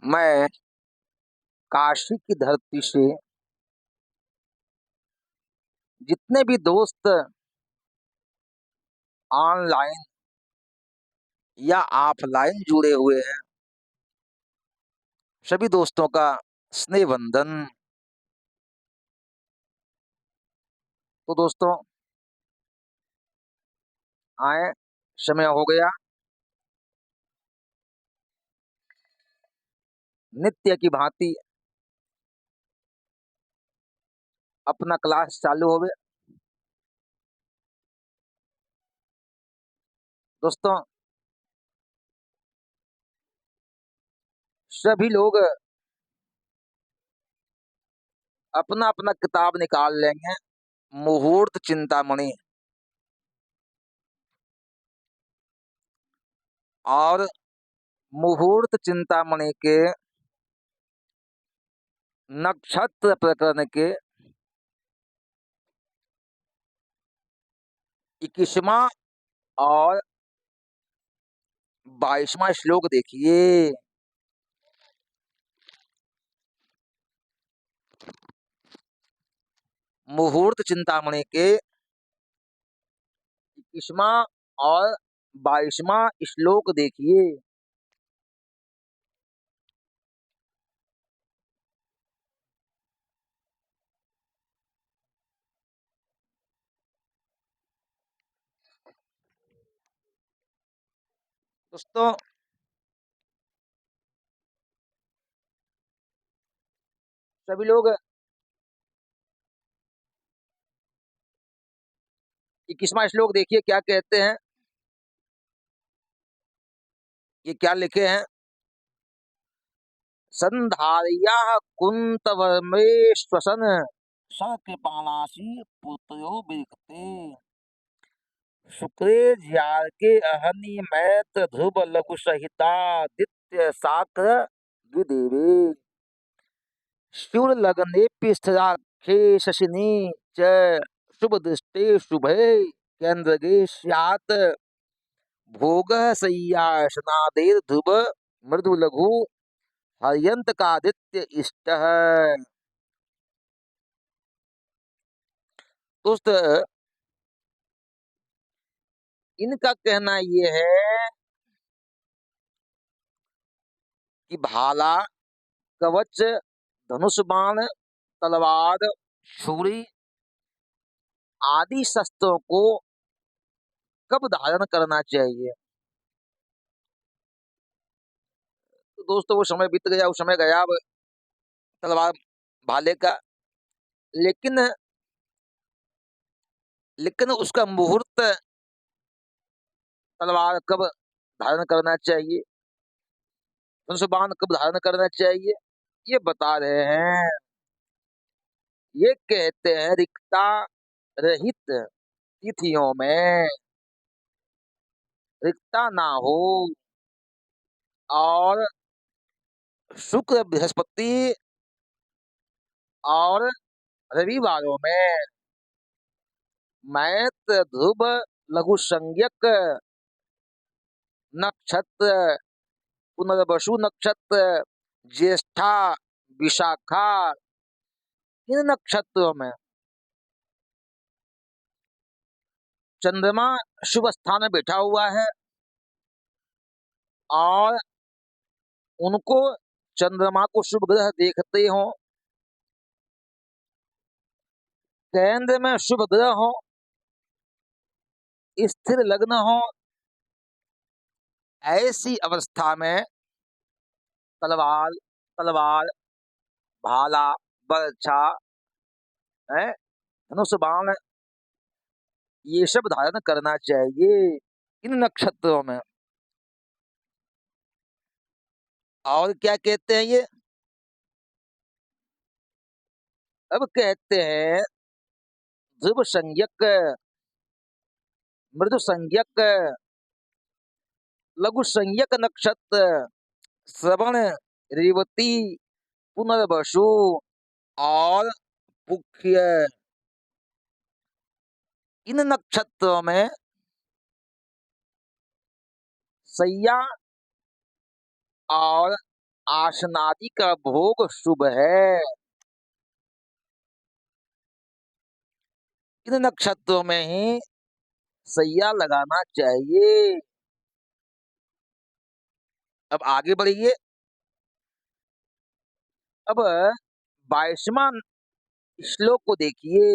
मैं काशी की धरती से जितने भी दोस्त ऑनलाइन या ऑफलाइन जुड़े हुए हैं, सभी दोस्तों का स्नेह वंदन। तो दोस्तों, आए, समय हो गया नित्य की भांति अपना क्लास चालू होवे। दोस्तों, सभी लोग अपना अपना किताब निकाल लेंगे, मुहूर्त चिंतामणि, और मुहूर्त चिंतामणि के नक्षत्र प्रकरण के 21वां और 22वां श्लोक देखिए। मुहूर्त चिंतामणि के 21वां और 22वां श्लोक देखिए। दोस्तों, सभी लोग 21वां श्लोक देखिए क्या कहते हैं। ये क्या लिखे हैं? संधार्या कुंतवर्मे श्वसन कृपाणासी पुत्रो विरक्ते शुक्रे ज्यार्के अहनि मैत्र ध्रुव लघु सहितादित्य साक्र द्विदेवे शूर लग्ने स्थिराख्ये शशिनी च शुभ दृष्टे शुभे केन्द्रगे स्यात् भोग सय्यासनादेर ध्रुव मृदु लघु हयंत कादित्य इष्ट। दोस्त, इनका कहना ये है कि भाला, कवच, धनुष बाण, तलवार, छुरी आदि शस्त्रों को कब धारण करना चाहिए। तो दोस्तों, वो समय बीत गया, वो समय गया अब तलवार भाले का। लेकिन लेकिन उसका मुहूर्त तलवार कब धारण करना चाहिए, धनुष बाण कब धारण करना चाहिए, ये बता रहे हैं। ये कहते हैं रिक्ता रहित तिथियों में रिक्ता ना हो, और शुक्र, बृहस्पति और रविवारों में मैत्र ध्रुव लघु संज्ञक नक्षत्र, पुनर्वसु नक्षत्र, ज्येष्ठा, विशाखा, इन नक्षत्रों में चंद्रमा शुभ स्थान में बैठा हुआ है और उनको, चंद्रमा को शुभ ग्रह देखते हो, केंद्र में शुभ ग्रह हो, स्थिर लग्न हो, ऐसी अवस्था में तलवार तलवार भाला, बर्छा, है, धनुष बाण, ये सब धारण करना चाहिए इन नक्षत्रों में। और क्या कहते हैं ये? अब कहते हैं ध्रुव संज्ञक, मृदु संज्ञक, लघु संज्ञक नक्षत्र श्रवण, रेवती, पुनर्वसु और पुख्य, इन नक्षत्रों में सैया और आसनादि का भोग शुभ है। इन नक्षत्रों में ही सैया लगाना चाहिए। अब आगे बढ़िए। अब 22वां श्लोक को देखिए।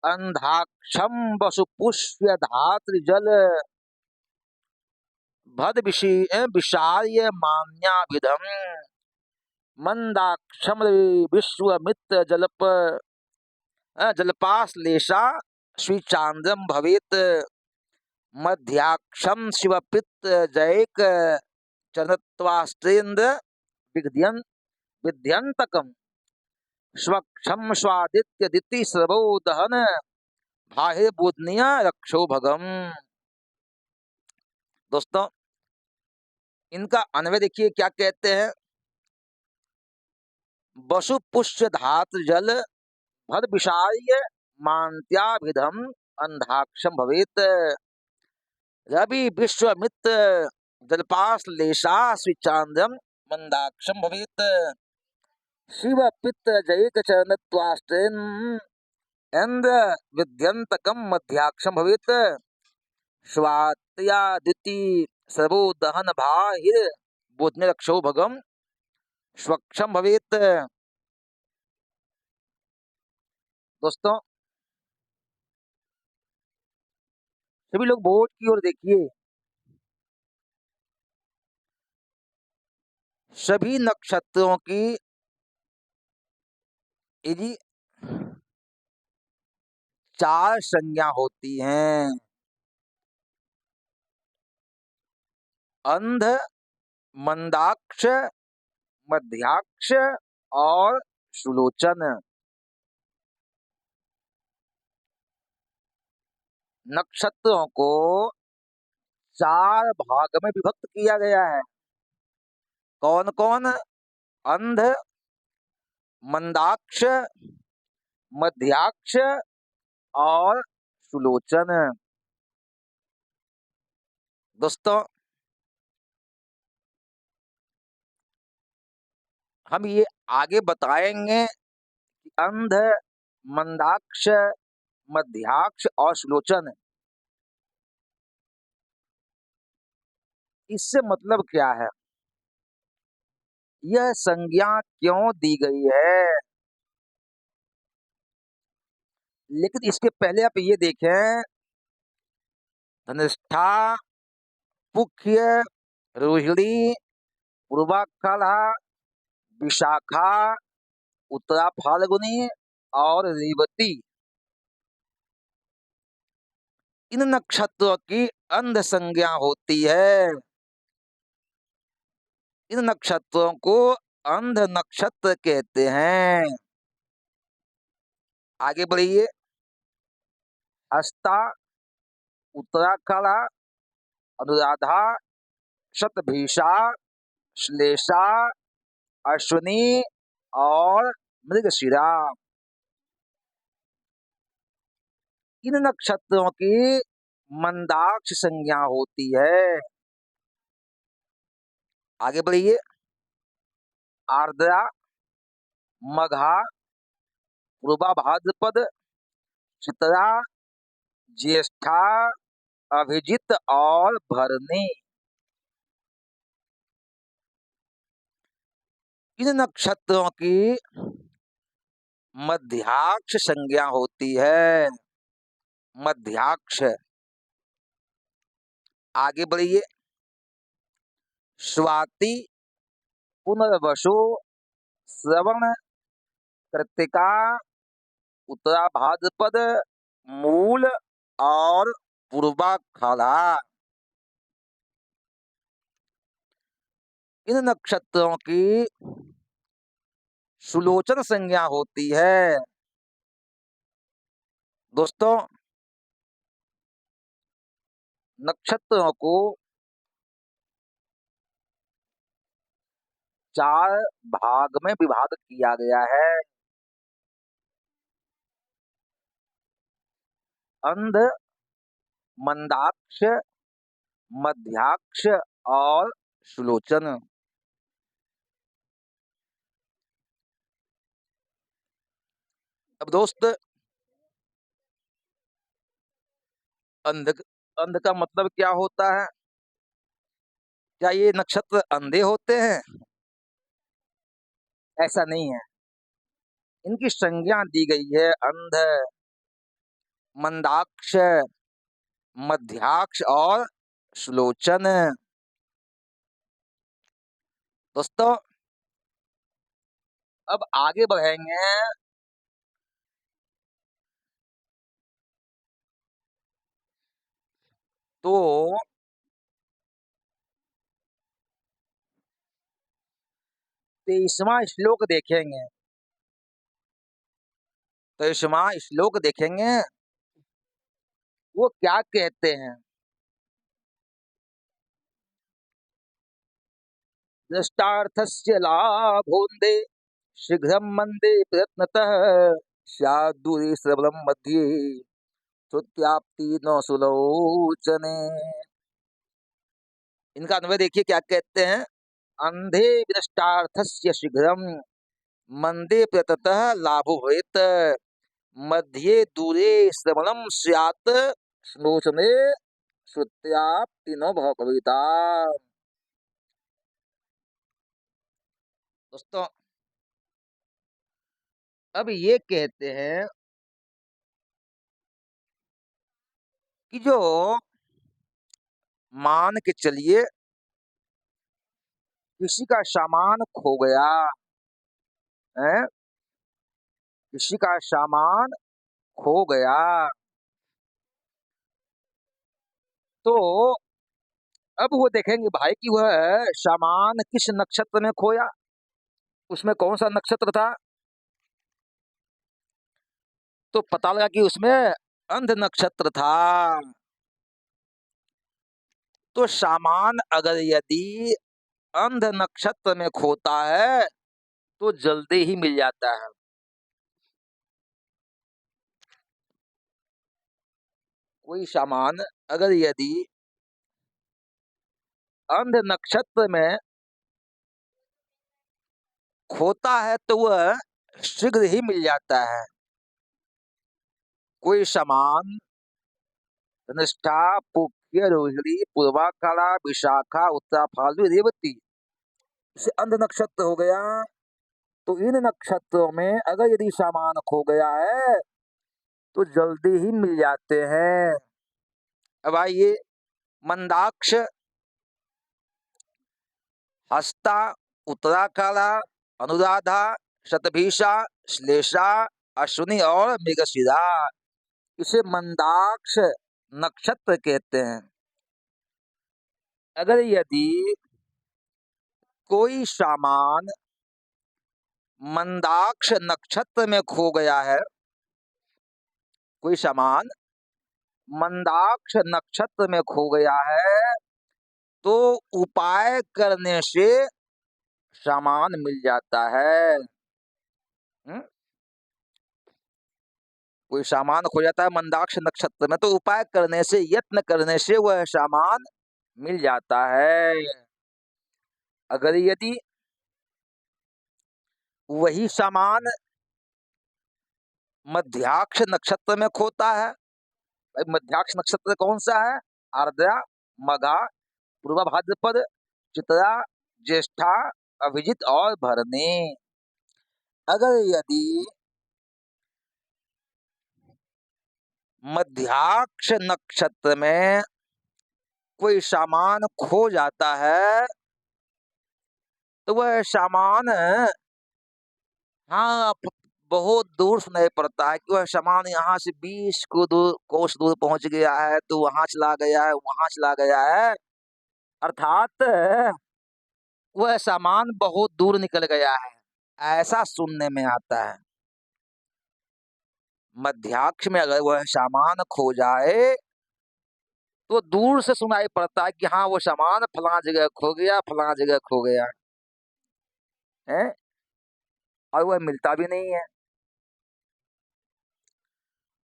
अंधाक्षम वसुपुष्य धात्र जल भद विषार्य मान्याभिधम मंदाक्षम विश्वमित्र जलपाश्लेषा श्रीचांद्रम भवेत मध्याक्षम शिवपित्त जैक चरणत्वास्त्रेन्द्र विद्यन विद्यंतकम स्वक्षम स्वादित्य दिति सर्वो दहन भाहे बुधनिया रक्षो भगम। दोस्तों, इनका अन्वय देखिए क्या कहते हैं। वसु पुष्य धात्र जल भद विषार्य मान्त्याभिधम अंधाक्षम भवेत रवि विश्वमित्र जलपाश्लेषा श्रीचांद्रम मंदाक्षम भवेत शिव पित्त जैक चरणत्वास्तेन इंद्र विद्यंतकम मध्याक्षम भवेत स्वात्यादिति सर्वो दहन भाहिर बोधने रक्षो भगम स्वक्षम भवेत। दोस्तों, सभी लोग बोर्ड की ओर देखिए। सभी नक्षत्रों की यदि 4 संज्ञा होती हैं। अंध, मंदाक्ष, मध्याक्ष और सुलोचन। नक्षत्रों को 4 भाग में विभक्त किया गया है। कौन कौन? अंध, मंदाक्ष, मध्याक्ष और सुलोचन। दोस्तों, हम ये आगे बताएंगे कि अंध, मंदाक्ष, मध्याक्ष और सुलोचन, इससे मतलब क्या है, यह संज्ञा क्यों दी गई है। लेकिन इसके पहले आप ये देखें, धनिष्ठा, पुख्य, रोहिणी, पूर्वाखाला, विशाखा, उत्तरा फाल्गुनी और रेवती, इन नक्षत्रों की अंध संज्ञा होती है। इन नक्षत्रों को अंध नक्षत्र कहते हैं। आगे बढ़िए। हस्ता, उत्तराखला, अनुराधा, शतभिषा, श्लेषा, अश्विनी और मृगशिरा, इन नक्षत्रों की मंदाक्ष संज्ञा होती है। आगे बढ़िए। आर्द्रा, मघा, पूर्वा भाद्रपद, चित्रा, ज्येष्ठा, अभिजित और भरणी, इन नक्षत्रों की मध्याक्ष संज्ञा होती है। मध्याक्ष। आगे बढ़िए। स्वाति, पुनर्वसु, श्रवण, कृत्तिका, उत्तरा भाद्रपद, मूल और पूर्वाखाला, इन नक्षत्रों की सुलोचन संज्ञा होती है। दोस्तों, नक्षत्रों को 4 भाग में विभाजित किया गया है। अंध, मंदाक्ष, मध्याक्ष और सुलोचन। अब दोस्त, अंध अंध का मतलब क्या होता है? क्या ये नक्षत्र अंधे होते हैं? ऐसा नहीं है। इनकी संज्ञा दी गई है अंध, मंदाक्ष, मध्याक्ष और सुलोचन। दोस्तों, अब आगे बढ़ेंगे तो 23वां श्लोक देखेंगे। 23वां श्लोक देखेंगे, वो क्या कहते हैं। दृष्टार्थस्य लाभोन्दे शीघ्रं मंदे प्रयत्नतः स्याद्दूरे श्रवणं मध्ये श्रुत्याप्ति न सुलोचने। इनका अन्वय देखिए क्या कहते हैं। अंधे दृष्टार्थस्य शीघ्रम मंदे प्रततः लाभो भवेत् मध्ये दूरे श्रवणम स्यात् सुलोचने श्रुत्याप्ति न भवेत्। दोस्तों, अब ये कहते हैं कि जो मान के चलिए किसी का सामान खो गया है, किसी का सामान खो गया, तो अब वो देखेंगे भाई कि वह सामान किस नक्षत्र में खोया, उसमें कौन सा नक्षत्र था। तो पता लगा कि उसमें अंध नक्षत्र था। तो सामान अगर यदि अंध नक्षत्र में खोता है तो जल्दी ही मिल जाता है। कोई सामान अगर यदि अंध नक्षत्र में खोता है तो वह शीघ्र ही मिल जाता है। कोई सामान धनिष्ठा, पुष्य, रोहिणी, पूर्वाषाढ़ा, विशाखा, उत्तरा, फाल्गुन, रेवती, इसे अंध नक्षत्र हो गया। तो इन नक्षत्रों में अगर यदि सामान खो गया है तो जल्दी ही मिल जाते हैं। अब आइए, मंदाक्ष, हस्ता, उत्तराखंडा, अनुराधा, शतभिषा, श्लेषा, अश्विनी और मृगशिरा, इसे मंदाक्ष नक्षत्र कहते हैं। अगर यदि कोई सामान मंदाक्ष नक्षत्र में खो गया है, कोई सामान मंदाक्ष नक्षत्र में खो गया है तो उपाय करने से सामान मिल जाता है। कोई सामान खो जाता है मंदाक्ष नक्षत्र में तो उपाय करने से, यत्न करने से वह सामान मिल जाता है। अगर यदि वही सामान मध्याक्ष नक्षत्र में खोता है, भाई मध्याक्ष नक्षत्र कौन सा है? आर्द्रा, मघा, पूर्वा भाद्रपद, चित्रा, ज्येष्ठा, अभिजित और भरणी। अगर यदि मध्याक्ष नक्षत्र में कोई सामान खो जाता है तो वह सामान, हाँ, बहुत दूर सुनाई पड़ता है कि वह सामान यहाँ से 20 को दूर कोस दूर पहुंच गया है, तो वहां चला गया है, वहां चला गया है, अर्थात वह सामान बहुत दूर निकल गया है, ऐसा सुनने में आता है। मध्याक्ष में अगर वह सामान खो जाए तो दूर से सुनाई पड़ता है कि हाँ वो सामान फलां जगह खो गया, फलां जगह खो गया है, और वह मिलता भी नहीं है।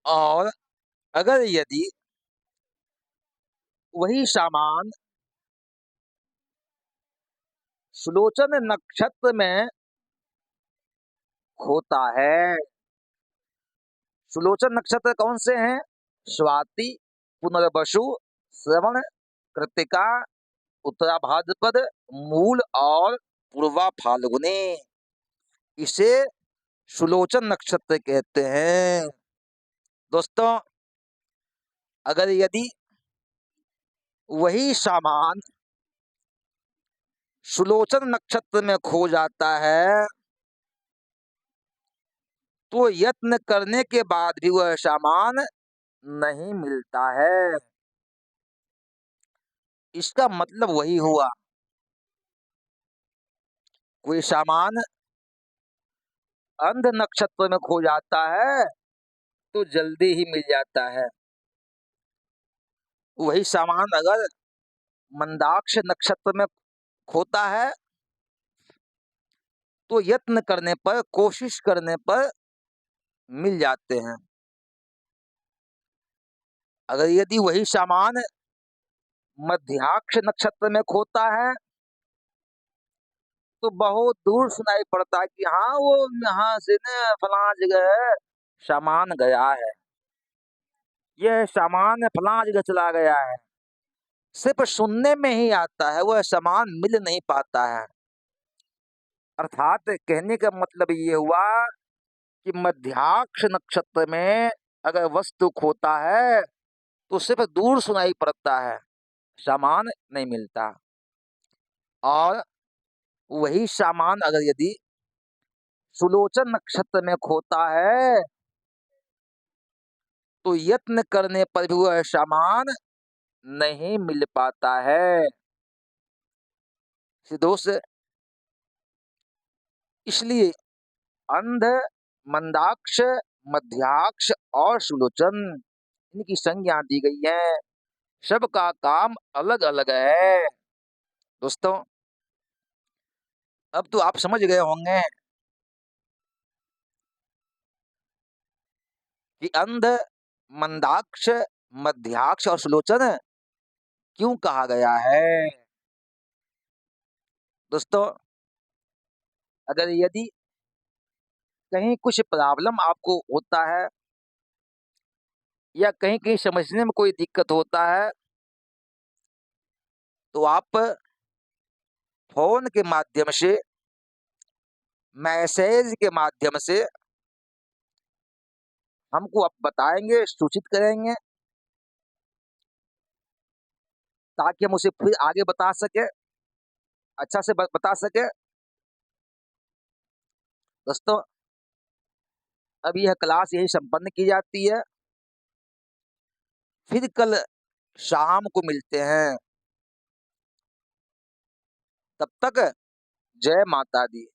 और अगर यदि वही सामान सुलोचन नक्षत्र में होता है। सुलोचन नक्षत्र कौन से हैं? स्वाति, पुनर्वसु, श्रवण, कृत्तिका, उत्तरा भाद्रपद, मूल और पूर्वा फाल्गुनी। इसे सुलोचन नक्षत्र कहते हैं। दोस्तों, अगर यदि वही सामान सुलोचन नक्षत्र में खो जाता है तो यत्न करने के बाद भी वह सामान नहीं मिलता है। इसका मतलब वही हुआ, कोई सामान अंध नक्षत्र में खो जाता है तो जल्दी ही मिल जाता है। वही सामान अगर मंदाक्ष नक्षत्र में खोता है तो यत्न करने पर, कोशिश करने पर मिल जाते हैं। अगर यदि वही सामान मध्याक्ष नक्षत्र में खोता है तो बहुत दूर सुनाई पड़ता है कि हाँ वो यहाँ से न फलां जगह सामान गया है, यह सामान फलां जगह चला गया है। सिर्फ सुनने में ही आता है, वह सामान मिल नहीं पाता है। अर्थात कहने का मतलब ये हुआ कि मध्याक्ष नक्षत्र में अगर वस्तु खोता है तो सिर्फ दूर सुनाई पड़ता है, सामान नहीं मिलता। और वही सामान अगर यदि सुलोचन नक्षत्र में खोता है तो यत्न करने पर भी वह सामान नहीं मिल पाता है। दोस्त, इसलिए अंध, मंदाक्ष, मध्याक्ष और सुलोचन, इनकी संज्ञा दी गई है। सबका काम अलग अलग है। दोस्तों, अब तो आप समझ गए होंगे कि अंध, मंदाक्ष, मध्याक्ष और सुलोचन क्यों कहा गया है। दोस्तों, अगर यदि कहीं कुछ प्रॉब्लम आपको होता है या कहीं कहीं समझने में कोई दिक्कत होता है तो आप फोन के माध्यम से, मैसेज के माध्यम से हमको आप बताएंगे, सूचित करेंगे, ताकि हम उसे फिर आगे बता सके, अच्छा से बता सके। दोस्तों, अब यह क्लास यही संपन्न की जाती है। फिर कल शाम को मिलते हैं। तब तक जय माता दी।